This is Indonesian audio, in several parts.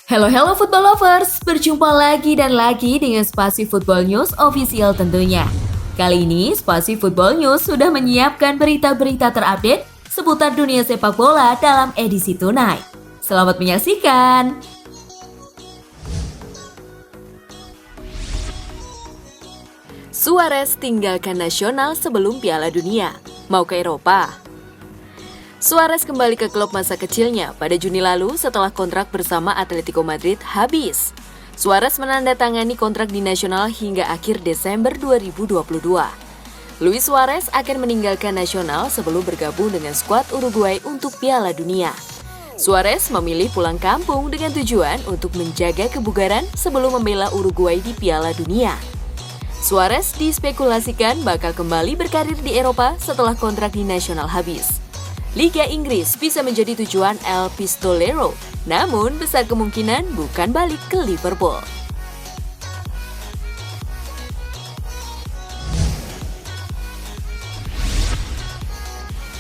Halo football lovers, berjumpa lagi dan lagi dengan Spasi Football News Official tentunya. Kali ini Spasi Football News sudah menyiapkan berita-berita terupdate seputar dunia sepak bola dalam edisi Tonight. Selamat menyaksikan! Suarez tinggalkan nasional sebelum Piala Dunia, mau ke Eropa. Suarez kembali ke klub masa kecilnya pada Juni lalu setelah kontrak bersama Atletico Madrid habis. Suarez menandatangani kontrak di nasional hingga akhir Desember 2022. Luis Suarez akan meninggalkan nasional sebelum bergabung dengan skuad Uruguay untuk Piala Dunia. Suarez memilih pulang kampung dengan tujuan untuk menjaga kebugaran sebelum membela Uruguay di Piala Dunia. Suarez dispekulasikan bakal kembali berkarir di Eropa setelah kontrak di nasional habis. Liga Inggris bisa menjadi tujuan El Pistolero, namun besar kemungkinan bukan balik ke Liverpool.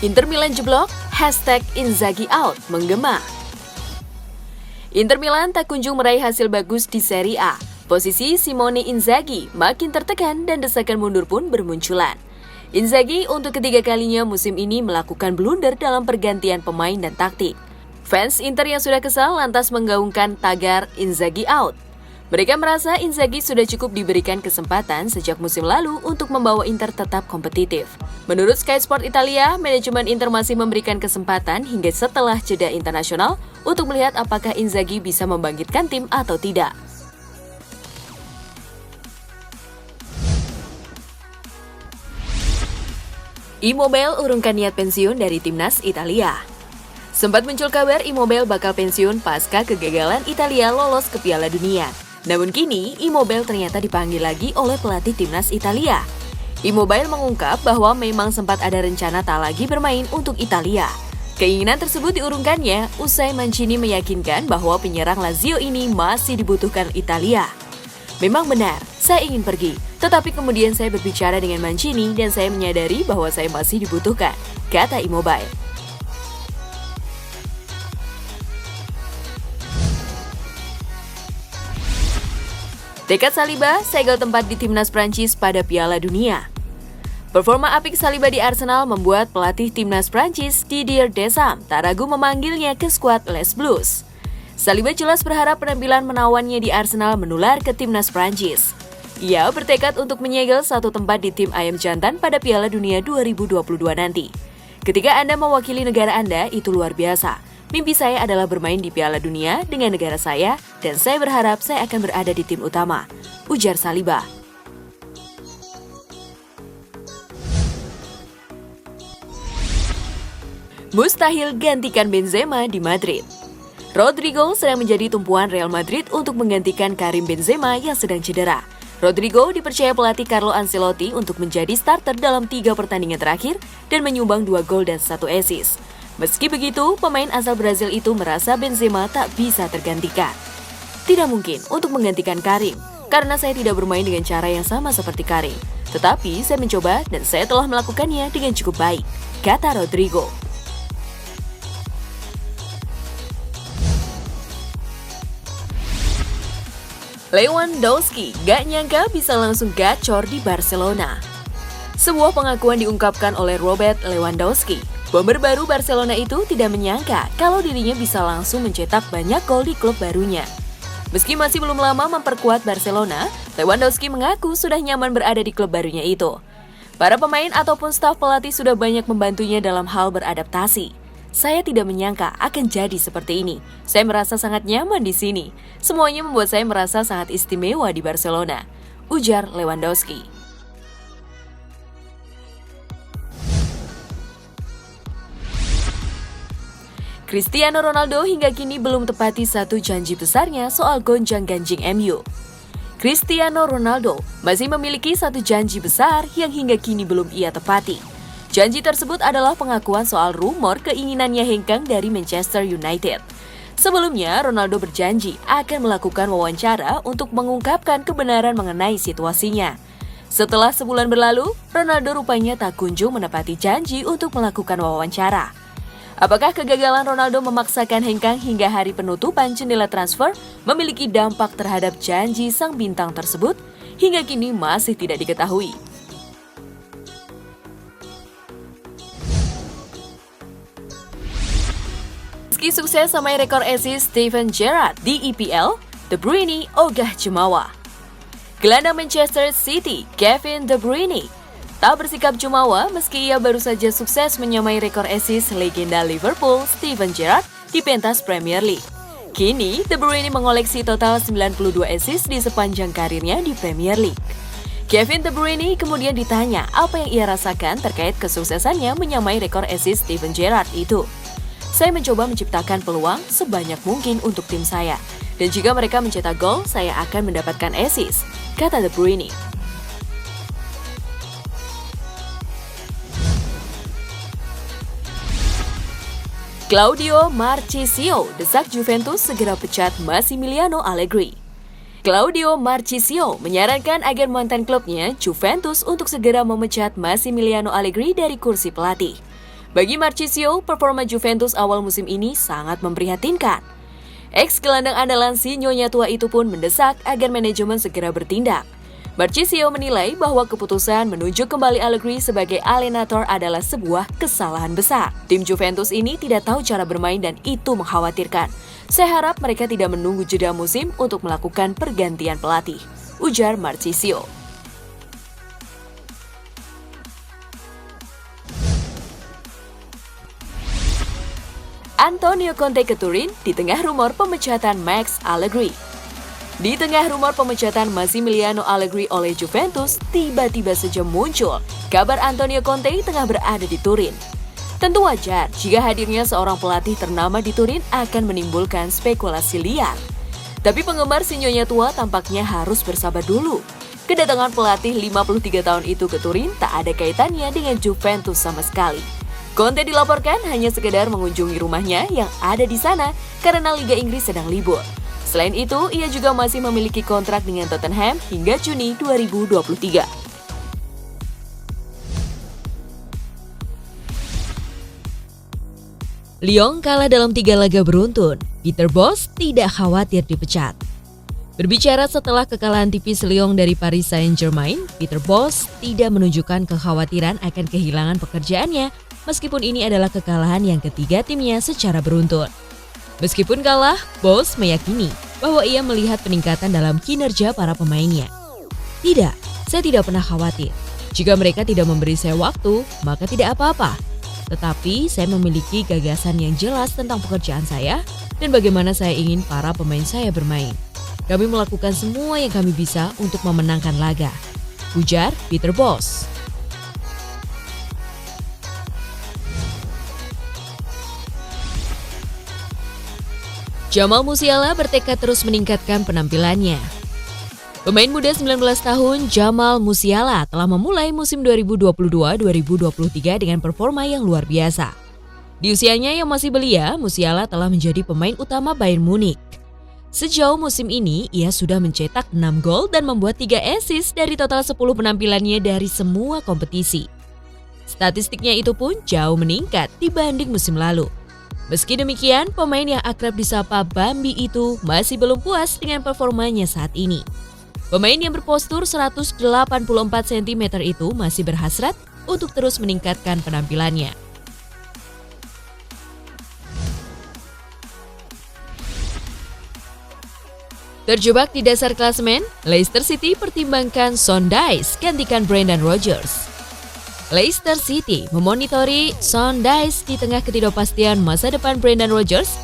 Inter Milan jeblok, #Inzaghi out menggema. Inter Milan tak kunjung meraih hasil bagus di Serie A. Posisi Simone Inzaghi makin tertekan dan desakan mundur pun bermunculan. Inzaghi untuk ketiga kalinya musim ini melakukan blunder dalam pergantian pemain dan taktik. Fans Inter yang sudah kesal lantas menggaungkan tagar Inzaghi out. Mereka merasa Inzaghi sudah cukup diberikan kesempatan sejak musim lalu untuk membawa Inter tetap kompetitif. Menurut Sky Sport Italia, manajemen Inter masih memberikan kesempatan hingga setelah jeda internasional untuk melihat apakah Inzaghi bisa membangkitkan tim atau tidak. Immobile urungkan niat pensiun dari timnas Italia. Sempat muncul kabar Immobile bakal pensiun pasca kegagalan Italia lolos ke Piala Dunia. Namun kini, Immobile ternyata dipanggil lagi oleh pelatih timnas Italia. Immobile mengungkap bahwa memang sempat ada rencana tak lagi bermain untuk Italia. Keinginan tersebut diurungkannya usai Mancini meyakinkan bahwa penyerang Lazio ini masih dibutuhkan Italia. Memang benar, saya ingin pergi, tetapi kemudian saya berbicara dengan Mancini dan saya menyadari bahwa saya masih dibutuhkan, kata Immobile. Tekad Saliba segel tempat di timnas Prancis pada Piala Dunia. Performa apik Saliba di Arsenal membuat pelatih timnas Prancis Didier Deschamps tak ragu memanggilnya ke skuad Les Bleus. Saliba jelas berharap penampilan menawannya di Arsenal menular ke timnas Prancis. Ia bertekad untuk menyegel satu tempat di tim Ayam Jantan pada Piala Dunia 2022 nanti. Ketika Anda mewakili negara Anda, itu luar biasa. Mimpi saya adalah bermain di Piala Dunia dengan negara saya, dan saya berharap saya akan berada di tim utama, ujar Saliba. Mustahil gantikan Benzema di Madrid. Rodrigo sedang menjadi tumpuan Real Madrid untuk menggantikan Karim Benzema yang sedang cedera. Rodrigo dipercaya pelatih Carlo Ancelotti untuk menjadi starter dalam 3 pertandingan terakhir dan menyumbang 2 gol dan 1 assist. Meski begitu, pemain asal Brazil itu merasa Benzema tak bisa tergantikan. Tidak mungkin untuk menggantikan Karim, karena saya tidak bermain dengan cara yang sama seperti Karim. Tetapi saya mencoba dan saya telah melakukannya dengan cukup baik, kata Rodrigo. Lewandowski gak nyangka bisa langsung gacor di Barcelona. Sebuah pengakuan diungkapkan oleh Robert Lewandowski. Bomber baru Barcelona itu tidak menyangka kalau dirinya bisa langsung mencetak banyak gol di klub barunya. Meski masih belum lama memperkuat Barcelona, Lewandowski mengaku sudah nyaman berada di klub barunya itu. Para pemain ataupun staf pelatih sudah banyak membantunya dalam hal beradaptasi. Saya tidak menyangka akan jadi seperti ini. Saya merasa sangat nyaman di sini. Semuanya membuat saya merasa sangat istimewa di Barcelona, ujar Lewandowski. Cristiano Ronaldo hingga kini belum tepati satu janji besarnya soal gonjang-ganjing MU. Cristiano Ronaldo masih memiliki satu janji besar yang hingga kini belum ia tepati. Janji tersebut adalah pengakuan soal rumor keinginannya hengkang dari Manchester United. Sebelumnya, Ronaldo berjanji akan melakukan wawancara untuk mengungkapkan kebenaran mengenai situasinya. Setelah sebulan berlalu, Ronaldo rupanya tak kunjung menepati janji untuk melakukan wawancara. Apakah kegagalan Ronaldo memaksakan hengkang hingga hari penutupan jendela transfer memiliki dampak terhadap janji sang bintang tersebut? Hingga kini masih tidak diketahui. Meski sukses sampai rekor assist Steven Gerrard di EPL, De Bruyne ogah jumawa. Gelandang Manchester City, Kevin De Bruyne, tak bersikap jumawa meski ia baru saja sukses menyamai rekor assist legenda Liverpool Steven Gerrard di pentas Premier League. Kini, De Bruyne mengoleksi total 92 assist di sepanjang karirnya di Premier League. Kevin De Bruyne kemudian ditanya apa yang ia rasakan terkait kesuksesannya menyamai rekor assist Steven Gerrard itu. Saya mencoba menciptakan peluang sebanyak mungkin untuk tim saya. Dan jika mereka mencetak gol, saya akan mendapatkan assist, kata De Bruyne. Claudio Marchisio desak Juventus segera pecat Massimiliano Allegri. Claudio Marchisio menyarankan agar mantan klubnya Juventus untuk segera memecat Massimiliano Allegri dari kursi pelatih. Bagi Marchisio, performa Juventus awal musim ini sangat memprihatinkan. Ex-gelandang andalan si nyonya tua itu pun mendesak agar manajemen segera bertindak. Marchisio menilai bahwa keputusan menunjuk kembali Allegri sebagai alienator adalah sebuah kesalahan besar. Tim Juventus ini tidak tahu cara bermain dan itu mengkhawatirkan. Saya harap mereka tidak menunggu jeda musim untuk melakukan pergantian pelatih, ujar Marchisio. Antonio Conte ke Turin di tengah rumor pemecatan Max Allegri. Di tengah rumor pemecatan Massimiliano Allegri oleh Juventus, tiba-tiba saja muncul kabar Antonio Conte tengah berada di Turin. Tentu wajar jika hadirnya seorang pelatih ternama di Turin akan menimbulkan spekulasi liar. Tapi penggemar si nyonya tua tampaknya harus bersabar dulu. Kedatangan pelatih 53 tahun itu ke Turin tak ada kaitannya dengan Juventus sama sekali. Conte dilaporkan hanya sekedar mengunjungi rumahnya yang ada di sana karena Liga Inggris sedang libur. Selain itu, ia juga masih memiliki kontrak dengan Tottenham hingga Juni 2023. Lyon kalah dalam 3 laga beruntun. Peter Bosz tidak khawatir dipecat. Berbicara setelah kekalahan tipis Lyon dari Paris Saint-Germain, Peter Bosz tidak menunjukkan kekhawatiran akan kehilangan pekerjaannya meskipun ini adalah kekalahan yang ketiga timnya secara beruntun. Meskipun kalah, Bosz meyakini bahwa ia melihat peningkatan dalam kinerja para pemainnya. Tidak, saya tidak pernah khawatir. Jika mereka tidak memberi saya waktu, maka tidak apa-apa. Tetapi saya memiliki gagasan yang jelas tentang pekerjaan saya dan bagaimana saya ingin para pemain saya bermain. Kami melakukan semua yang kami bisa untuk memenangkan laga, ujar Peter Bosz. Jamal Musiala bertekad terus meningkatkan penampilannya. Pemain muda 19 tahun Jamal Musiala telah memulai musim 2022-2023 dengan performa yang luar biasa. Di usianya yang masih belia, Musiala telah menjadi pemain utama Bayern Munich. Sejauh musim ini, ia sudah mencetak 6 gol dan membuat 3 assist dari total 10 penampilannya dari semua kompetisi. Statistiknya itu pun jauh meningkat dibanding musim lalu. Meski demikian, pemain yang akrab disapa Bambi itu masih belum puas dengan performanya saat ini. Pemain yang berpostur 184 cm itu masih berhasrat untuk terus meningkatkan penampilannya. Terjebak di dasar klasemen, Leicester City pertimbangkan Sean Dyche gantikan Brendan Rodgers. Leicester City memonitori Sean Dyche di tengah ketidakpastian masa depan Brendan Rodgers.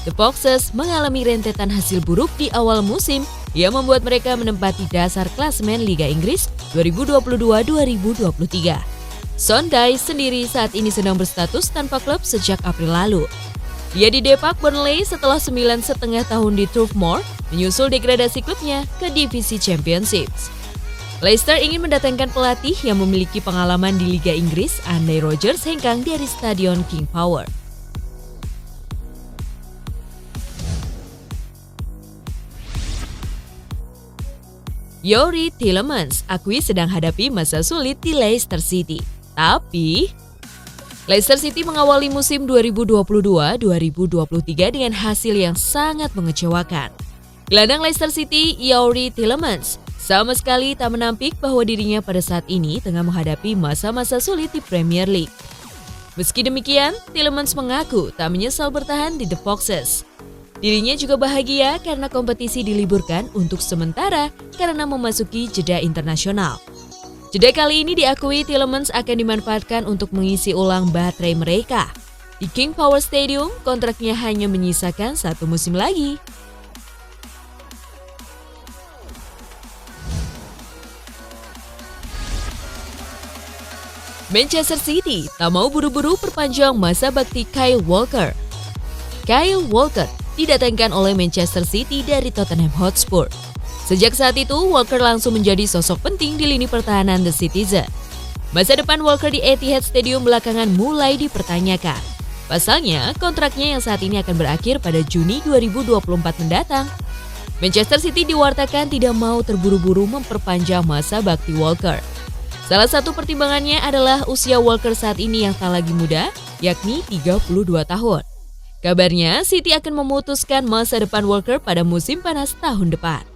The Foxes mengalami rentetan hasil buruk di awal musim yang membuat mereka menempati dasar klasemen Liga Inggris 2022-2023. Sean Dyche sendiri saat ini sedang berstatus tanpa klub sejak April lalu. Ia didepak Burnley setelah 9,5 tahun di Turf Moor menyusul degradasi klubnya ke divisi Championship. Leicester ingin mendatangkan pelatih yang memiliki pengalaman di Liga Inggris andai Rodgers hengkang dari Stadion King Power. Youri Tielemans akui sedang hadapi masa sulit di Leicester City. Tapi, Leicester City mengawali musim 2022-2023 dengan hasil yang sangat mengecewakan. Gelandang Leicester City, Youri Tielemans, sama sekali tak menampik bahwa dirinya pada saat ini tengah menghadapi masa-masa sulit di Premier League. Meski demikian, Tielemans mengaku tak menyesal bertahan di The Foxes. Dirinya juga bahagia karena kompetisi diliburkan untuk sementara karena memasuki jeda internasional. Jeda kali ini diakui Tielemans akan dimanfaatkan untuk mengisi ulang baterai mereka. Di King Power Stadium, kontraknya hanya menyisakan 1 musim lagi. Manchester City tak mau buru-buru perpanjang masa bakti Kyle Walker. Kyle Walker didatangkan oleh Manchester City dari Tottenham Hotspur. Sejak saat itu, Walker langsung menjadi sosok penting di lini pertahanan The Citizen. Masa depan Walker di Etihad Stadium belakangan mulai dipertanyakan. Pasalnya, kontraknya yang saat ini akan berakhir pada Juni 2024 mendatang. Manchester City diwartakan tidak mau terburu-buru memperpanjang masa bakti Walker. Salah satu pertimbangannya adalah usia Walker saat ini yang tak lagi muda, yakni 32 tahun. Kabarnya, City akan memutuskan masa depan Walker pada musim panas tahun depan.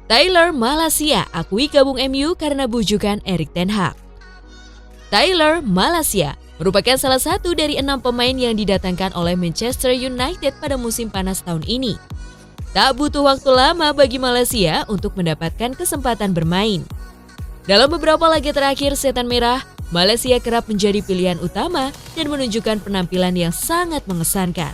Tyler Malacia akui gabung MU karena bujukan Erik ten Hag. Tyler Malacia merupakan salah satu dari 6 pemain yang didatangkan oleh Manchester United pada musim panas tahun ini. Tak butuh waktu lama bagi Malacia untuk mendapatkan kesempatan bermain. Dalam beberapa laga terakhir Setan Merah, Malacia kerap menjadi pilihan utama dan menunjukkan penampilan yang sangat mengesankan.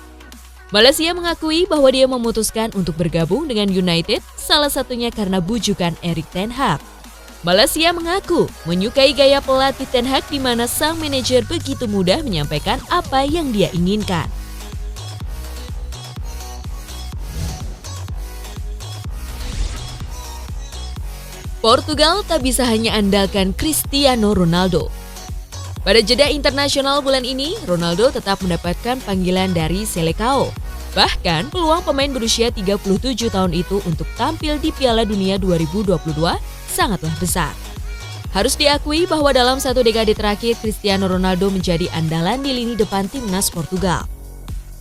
Malacia mengakui bahwa dia memutuskan untuk bergabung dengan United, salah satunya karena bujukan Erik ten Hag. Malacia mengaku menyukai gaya pelatih Ten Hag di mana sang manajer begitu mudah menyampaikan apa yang dia inginkan. Portugal tak bisa hanya andalkan Cristiano Ronaldo. Pada jeda internasional bulan ini, Ronaldo tetap mendapatkan panggilan dari Seleção. Bahkan, peluang pemain berusia 37 tahun itu untuk tampil di Piala Dunia 2022 sangatlah besar. Harus diakui bahwa dalam 1 dekade terakhir, Cristiano Ronaldo menjadi andalan di lini depan timnas Portugal.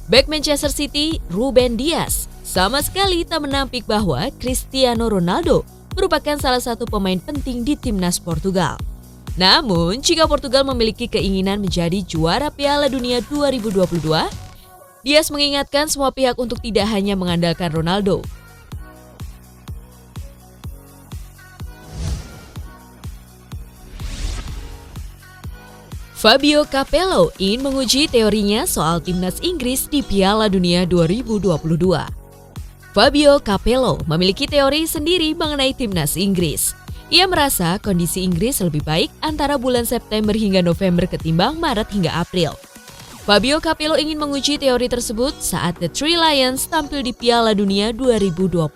Bek Manchester City, Ruben Dias, sama sekali tak menampik bahwa Cristiano Ronaldo merupakan salah satu pemain penting di timnas Portugal. Namun, jika Portugal memiliki keinginan menjadi juara Piala Dunia 2022, Dias mengingatkan semua pihak untuk tidak hanya mengandalkan Ronaldo. Fabio Capello ingin menguji teorinya soal timnas Inggris di Piala Dunia 2022. Fabio Capello memiliki teori sendiri mengenai timnas Inggris. Ia merasa kondisi Inggris lebih baik antara bulan September hingga November ketimbang Maret hingga April. Fabio Capello ingin menguji teori tersebut saat The Three Lions tampil di Piala Dunia 2022.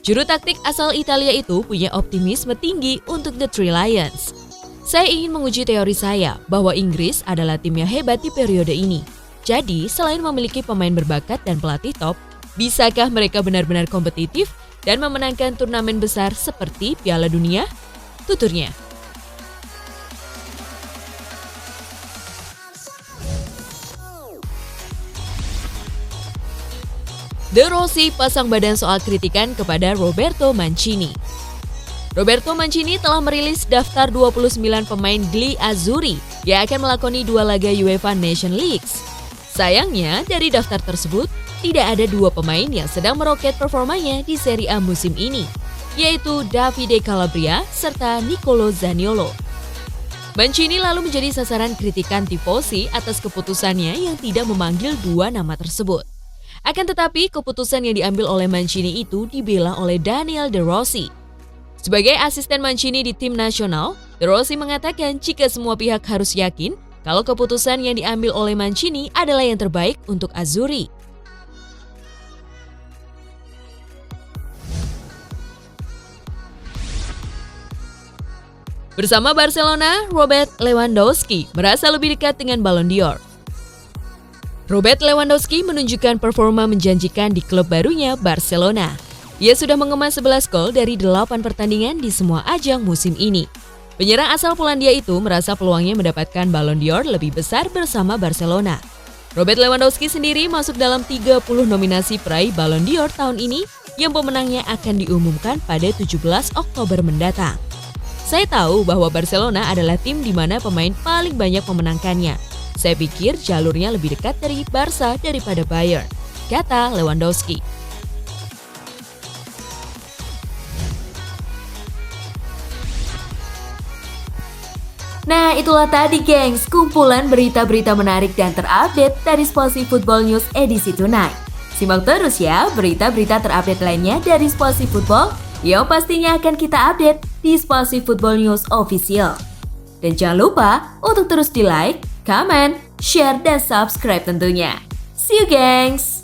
Juru taktik asal Italia itu punya optimisme tinggi untuk The Three Lions. Saya ingin menguji teori saya bahwa Inggris adalah tim yang hebat di periode ini. Jadi, selain memiliki pemain berbakat dan pelatih top, bisakah mereka benar-benar kompetitif dan memenangkan turnamen besar seperti Piala Dunia? Tuturnya. De Rossi pasang badan soal kritikan kepada Roberto Mancini. Roberto Mancini telah merilis daftar 29 pemain Gli Azzurri yang akan melakoni 2 laga UEFA Nation Leagues. Sayangnya, dari daftar tersebut, tidak ada 2 pemain yang sedang meroket performanya di Serie A musim ini, yaitu Davide Calabria serta Nicolo Zaniolo. Mancini lalu menjadi sasaran kritikan tifosi atas keputusannya yang tidak memanggil 2 nama tersebut. Akan tetapi, keputusan yang diambil oleh Mancini itu dibela oleh Daniel De Rossi. Sebagai asisten Mancini di tim nasional, De Rossi mengatakan jika semua pihak harus yakin kalau keputusan yang diambil oleh Mancini adalah yang terbaik untuk Azzurri. Bersama Barcelona, Robert Lewandowski merasa lebih dekat dengan Ballon d'Or. Robert Lewandowski menunjukkan performa menjanjikan di klub barunya Barcelona. Ia sudah mengemas 11 gol dari 8 pertandingan di semua ajang musim ini. Penyerang asal Polandia itu merasa peluangnya mendapatkan Ballon d'Or lebih besar bersama Barcelona. Robert Lewandowski sendiri masuk dalam 30 nominasi peraih Ballon d'Or tahun ini yang pemenangnya akan diumumkan pada 17 Oktober mendatang. Saya tahu bahwa Barcelona adalah tim di mana pemain paling banyak memenangkannya. Saya pikir jalurnya lebih dekat dari Barca daripada Bayern, kata Lewandowski. Nah, itulah tadi gengs, kumpulan berita-berita menarik dan terupdate dari Spasi Football News edisi Tonight. Simak terus ya berita-berita terupdate lainnya dari Spasi Football yang pastinya akan kita update di Spasi Football News Official. Dan jangan lupa untuk terus di like, comment, share, dan subscribe tentunya. See you gengs!